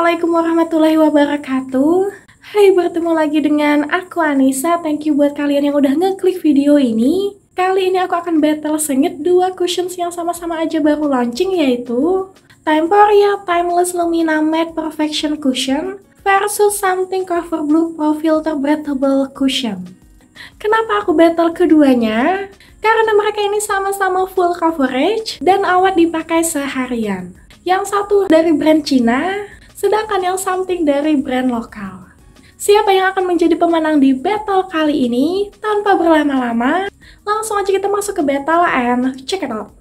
Assalamualaikum warahmatullahi wabarakatuh. Hai, bertemu lagi dengan aku Anissa. Thank you buat kalian yang udah ngeklik video ini. Kali ini aku akan battle sengit dua cushions yang sama-sama aja baru launching, yaitu Temporia Timeless Lumina Matte Perfection Cushion versus Something Coverblue Pro Filter Breathable Cushion. Kenapa aku battle keduanya? Karena mereka ini sama-sama full coverage dan awet dipakai seharian. Yang satu dari brand Cina, sedangkan yang Something dari brand lokal. Siapa yang akan menjadi pemenang di battle kali ini? Tanpa berlama-lama, langsung aja kita masuk ke battle and check it out.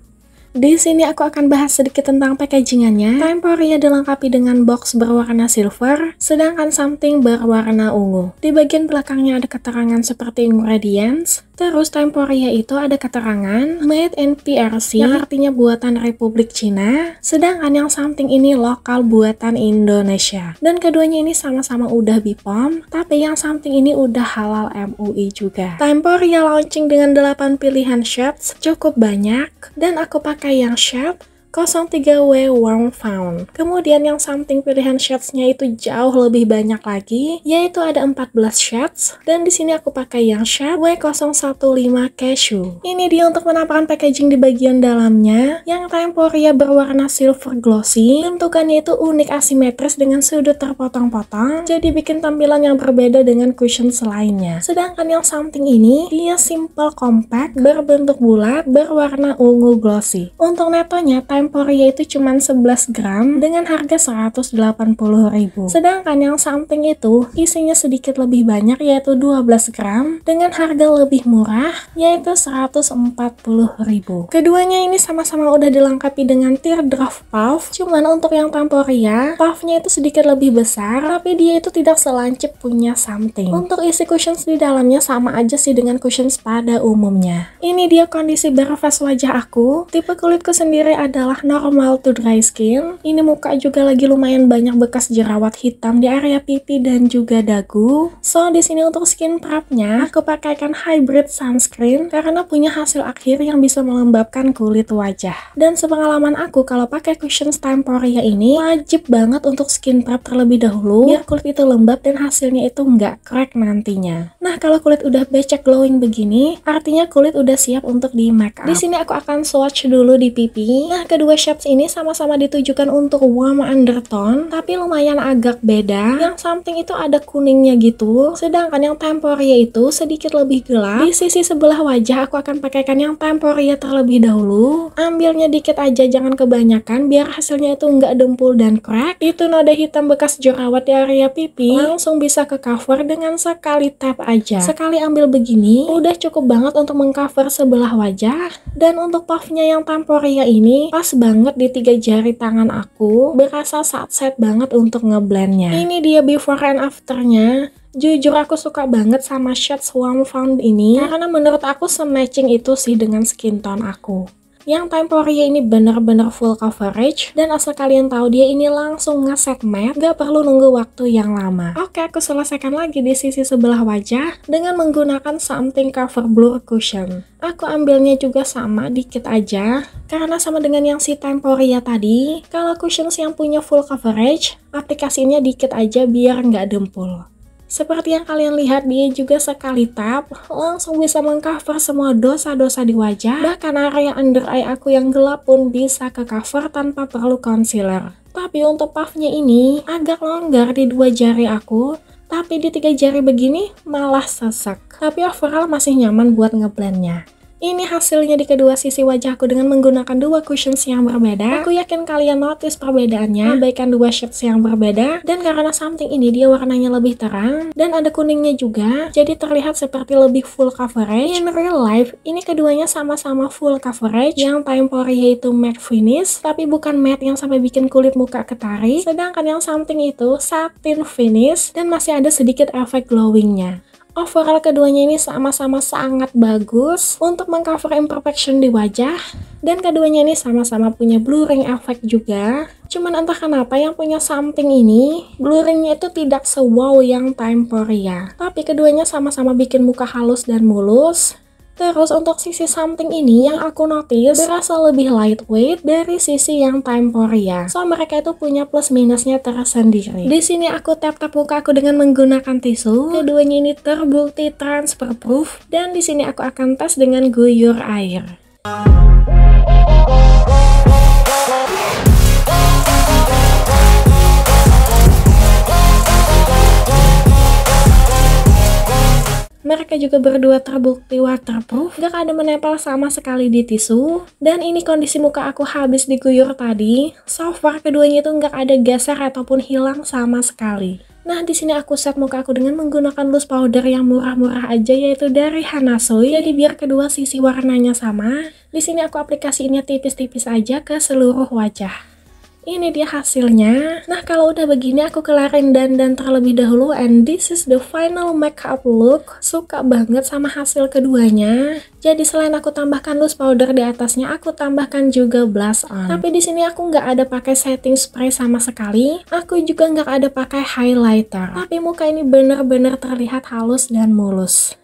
Di sini aku akan bahas sedikit tentang packagingannya. Temporia dilengkapi dengan box berwarna silver, sedangkan Something berwarna ungu. Di bagian belakangnya ada keterangan seperti ingredients. Terus Temporia itu ada keterangan Made in PRC, yang artinya buatan Republik Cina, sedangkan yang Something ini lokal buatan Indonesia. Dan keduanya ini sama-sama udah BPOM, tapi yang Something ini udah halal MUI juga. Temporia launching dengan 8 pilihan shades, cukup banyak, dan aku pakai yang shade 03W Warm Fawn. Kemudian yang Something pilihan shades-nya itu jauh lebih banyak lagi, yaitu ada 14 shades, dan di sini aku pakai yang shade W015 Cashew. Ini dia untuk penampakan packaging di bagian dalamnya. Yang Temporia berwarna silver glossy, bentukannya itu unik asimetris dengan sudut terpotong-potong, jadi bikin tampilan yang berbeda dengan cushion lainnya. Sedangkan yang Something ini, dia simple compact, berbentuk bulat, berwarna ungu glossy. Untuk netonya, Temporia itu cuma 11 gram dengan harga 180.000. Sedangkan yang Something itu isinya sedikit lebih banyak, yaitu 12 gram dengan harga lebih murah, yaitu 140.000. Keduanya ini sama-sama udah dilengkapi dengan teardrop puff. Cuman untuk yang Temporia, puffnya itu sedikit lebih besar, tapi dia itu tidak selancip punya Something. Untuk isi cushions di dalamnya sama aja sih dengan cushions pada umumnya. Ini dia kondisi bare face wajah aku. Tipe kulitku sendiri adalah normal to dry skin. Ini muka juga lagi lumayan banyak bekas jerawat hitam di area pipi dan juga dagu. So di sini untuk skin prepnya aku pakaikan hybrid sunscreen karena punya hasil akhir yang bisa melembabkan kulit wajah. Dan sepengalaman aku kalau pakai cushions Temporia ini wajib banget untuk skin prep terlebih dahulu biar kulit itu lembab dan hasilnya itu nggak crack nantinya. Nah kalau kulit udah becek glowing begini, artinya kulit udah siap untuk di make up. Di sini aku akan swatch dulu di pipi. Nah kedua shades ini sama-sama ditujukan untuk warm undertone, tapi lumayan agak beda. Yang Something itu ada kuningnya gitu, sedangkan yang Temporia itu sedikit lebih gelap. Di sisi sebelah wajah aku akan pakaikan yang Temporia terlebih dahulu. Ambilnya dikit aja, jangan kebanyakan, biar hasilnya itu nggak dempul dan crack. Itu noda hitam bekas jerawat di area pipi langsung bisa ke cover dengan sekali tap aja. Sekali ambil begini, udah cukup banget untuk mengcover sebelah wajah. Dan untuk puffnya yang Temporia ini pas banget di 3 jari tangan aku, berasa set banget untuk ngeblendnya. Ini dia before and afternya. Jujur aku suka banget sama shades Warm Fawn ini karena menurut aku se-matching itu sih dengan skin tone aku. Yang Temporia ini bener-bener full coverage, dan asal kalian tahu dia ini langsung ngeset matte, gak perlu nunggu waktu yang lama. Oke, aku selesaikan lagi di sisi sebelah wajah dengan menggunakan Something Coverblue Cushion. Aku ambilnya juga sama, dikit aja, karena sama dengan yang si Temporia tadi, kalau cushions yang punya full coverage, aplikasinya dikit aja biar nggak dempul. Seperti yang kalian lihat, dia juga sekali tap langsung bisa mengcover semua dosa-dosa di wajah. Bahkan area under eye aku yang gelap pun bisa ke cover tanpa perlu concealer. Tapi untuk puffnya ini agak longgar di 2 jari aku, tapi di 3 jari begini malah sesek. Tapi overall masih nyaman buat ngeblendnya. Ini hasilnya di kedua sisi wajahku dengan menggunakan 2 cushions yang berbeda. Aku yakin kalian notice perbedaannya, baikkan 2 shades yang berbeda. Dan karena Something ini dia warnanya lebih terang dan ada kuningnya juga, jadi terlihat seperti lebih full coverage. In real life, ini keduanya sama-sama full coverage. Yang Temporia itu matte finish, tapi bukan matte yang sampai bikin kulit muka ketarik. Sedangkan yang Something itu satin finish dan masih ada sedikit efek glowingnya. Overall keduanya ini sama-sama sangat bagus untuk mengcover imperfection di wajah, dan keduanya ini sama-sama punya blurring effect juga. Cuman entah kenapa yang punya Something ini blurringnya itu tidak se-wow yang Temporia, tapi keduanya sama-sama bikin muka halus dan mulus. Terus untuk sisi something ini yang aku notice berasa lebih lightweight dari sisi yang Temporia. So mereka itu punya plus minusnya tersendiri. Di sini aku tap-tap muka aku dengan menggunakan tisu. Keduanya ini terbukti transfer proof dan di sini aku akan tes dengan guyur air. Mereka juga berdua terbukti waterproof, gak ada menempel sama sekali di tisu. Dan ini kondisi muka aku habis diguyur tadi. So far keduanya itu gak ada geser ataupun hilang sama sekali. Nah, di sini aku set muka aku dengan menggunakan loose powder yang murah-murah aja, yaitu dari Hanasui. Jadi biar kedua sisi warnanya sama. Di sini aku aplikasiinnya tipis-tipis aja ke seluruh wajah. Ini dia hasilnya. Nah, kalau udah begini aku kelarin dandan terlebih dahulu, and this is the final makeup look. Suka banget sama hasil keduanya. Jadi selain aku tambahkan loose powder di atasnya, aku tambahkan juga blush on. Tapi di sini aku nggak ada pakai setting spray sama sekali. Aku juga nggak ada pakai highlighter. Tapi muka ini bener-bener terlihat halus dan mulus.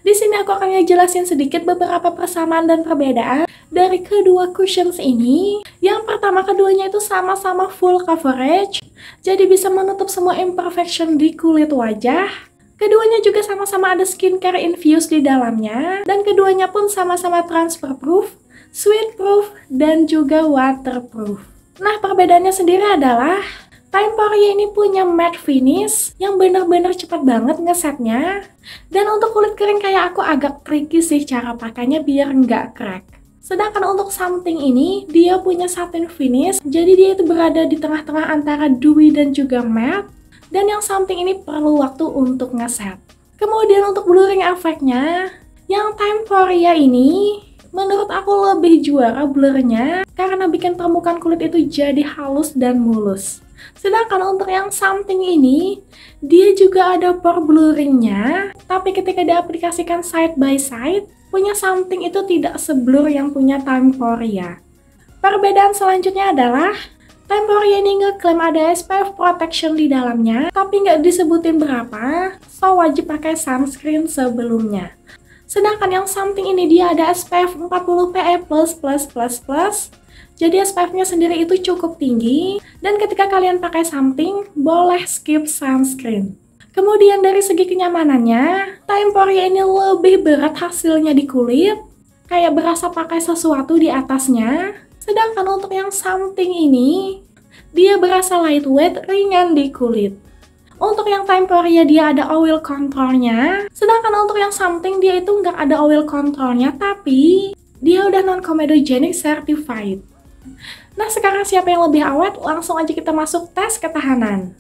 Di sini aku akan ngejelasin sedikit beberapa persamaan dan perbedaan dari kedua cushions ini. Yang pertama, keduanya itu sama-sama full coverage, jadi bisa menutup semua imperfection di kulit wajah. Keduanya juga sama-sama ada skincare infused di dalamnya, dan keduanya pun sama-sama transfer proof, sweat proof, dan juga waterproof. Nah, perbedaannya sendiri adalah Temporia ini punya matte finish yang bener-bener cepat banget ngesetnya. Dan untuk kulit kering kayak aku agak tricky sih cara pakainya biar nggak crack. Sedangkan untuk something ini, dia punya satin finish, jadi dia itu berada di tengah-tengah antara dewy dan juga matte. Dan yang something ini perlu waktu untuk ngeset. Kemudian untuk blurring efeknya, yang Temporia ini menurut aku lebih juara blurnya karena bikin permukaan kulit itu jadi halus dan mulus. Sedangkan untuk yang something ini, dia juga ada pore blurringnya, tapi ketika diaplikasikan side by side, punya something itu tidak seblur yang punya Temporia. Perbedaan selanjutnya adalah Temporia ini ngeklaim ada SPF protection di dalamnya, tapi nggak disebutin berapa, so wajib pakai sunscreen sebelumnya. Sedangkan yang something ini dia ada SPF 40 PE++++. Jadi SPF-nya sendiri itu cukup tinggi, dan ketika kalian pakai something, boleh skip sunscreen. Kemudian dari segi kenyamanannya, Temporia ini lebih berat hasilnya di kulit, kayak berasa pakai sesuatu di atasnya. Sedangkan untuk yang something ini, dia berasa lightweight, ringan di kulit. Untuk yang Temporia dia ada oil controlnya, sedangkan untuk yang something dia itu nggak ada oil controlnya, tapi dia udah non-comedogenic certified. Nah, sekarang siapa yang lebih awet? Langsung aja kita masuk tes ketahanan.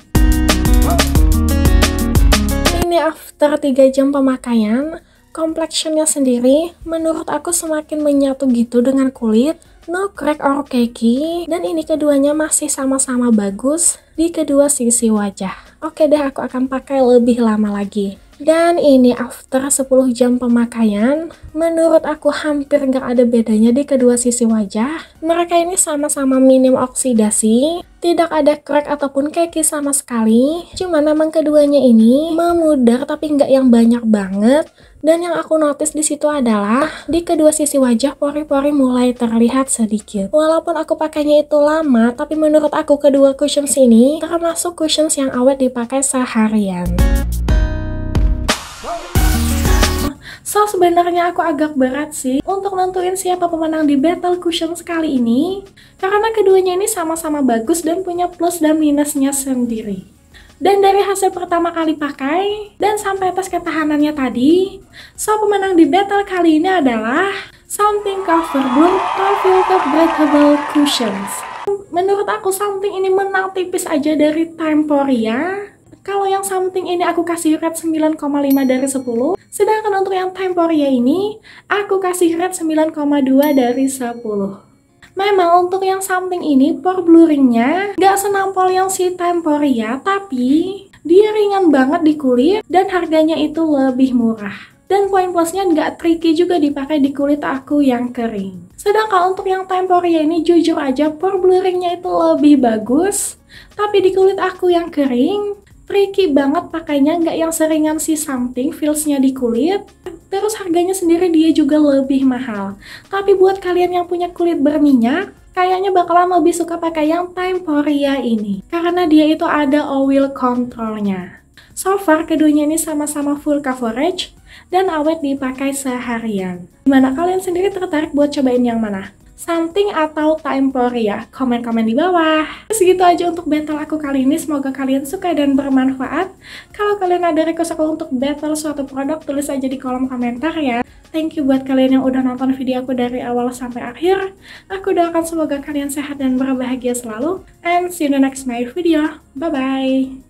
Ini after 3 jam pemakaian, complexionnya sendiri menurut aku semakin menyatu gitu dengan kulit, no crack or cakey, dan ini keduanya masih sama-sama bagus di kedua sisi wajah. Oke deh, aku akan pakai lebih lama lagi. Dan ini after 10 jam pemakaian, menurut aku hampir nggak ada bedanya di kedua sisi wajah. Mereka ini sama-sama minim oksidasi, tidak ada crack ataupun cakey sama sekali. Cuman memang keduanya ini memudar tapi nggak yang banyak banget. Dan yang aku notice di situ adalah di kedua sisi wajah pori-pori mulai terlihat sedikit. Walaupun aku pakainya itu lama, tapi menurut aku kedua cushions ini termasuk cushions yang awet dipakai seharian. So, sebenarnya aku agak berat sih untuk nentuin siapa pemenang di Battle Cushions kali ini, karena keduanya ini sama-sama bagus dan punya plus dan minusnya sendiri. Dan dari hasil pertama kali pakai dan sampai tes ketahanannya tadi, so pemenang di battle kali ini adalah Something Cover Bloom Filtered Breathable Cushions. Menurut aku Something ini menang tipis aja dari Temporia. Kalau yang Something ini aku kasih rate 9,5 dari 10. Sedangkan untuk yang Temporia ini, aku kasih rate 9,2 dari 10. Memang untuk yang Something ini, pore blurringnya gak senampol yang si Temporia, tapi dia ringan banget di kulit dan harganya itu lebih murah. Dan poin plusnya gak tricky juga dipakai di kulit aku yang kering. Sedangkan untuk yang Temporia ini jujur aja pore blurringnya itu lebih bagus, tapi di kulit aku yang kering, Tricky banget pakainya, nggak yang seringan si Something feelsnya di kulit. Terus harganya sendiri dia juga lebih mahal. Tapi buat kalian yang punya kulit berminyak, kayaknya bakalan lebih suka pakai yang Timeporia ini. Karena dia itu ada oil controlnya. So far, keduanya ini sama-sama full coverage dan awet dipakai seharian. Gimana kalian sendiri tertarik buat cobain yang mana? Something atau Timeporia? Komen-komen di bawah. Segitu aja untuk battle aku kali ini. Semoga kalian suka dan bermanfaat. Kalau kalian ada request aku untuk battle suatu produk, tulis aja di kolom komentar ya. Thank you buat kalian yang udah nonton video aku dari awal sampai akhir. Aku doakan semoga kalian sehat dan berbahagia selalu. And see you in the next my video. Bye-bye.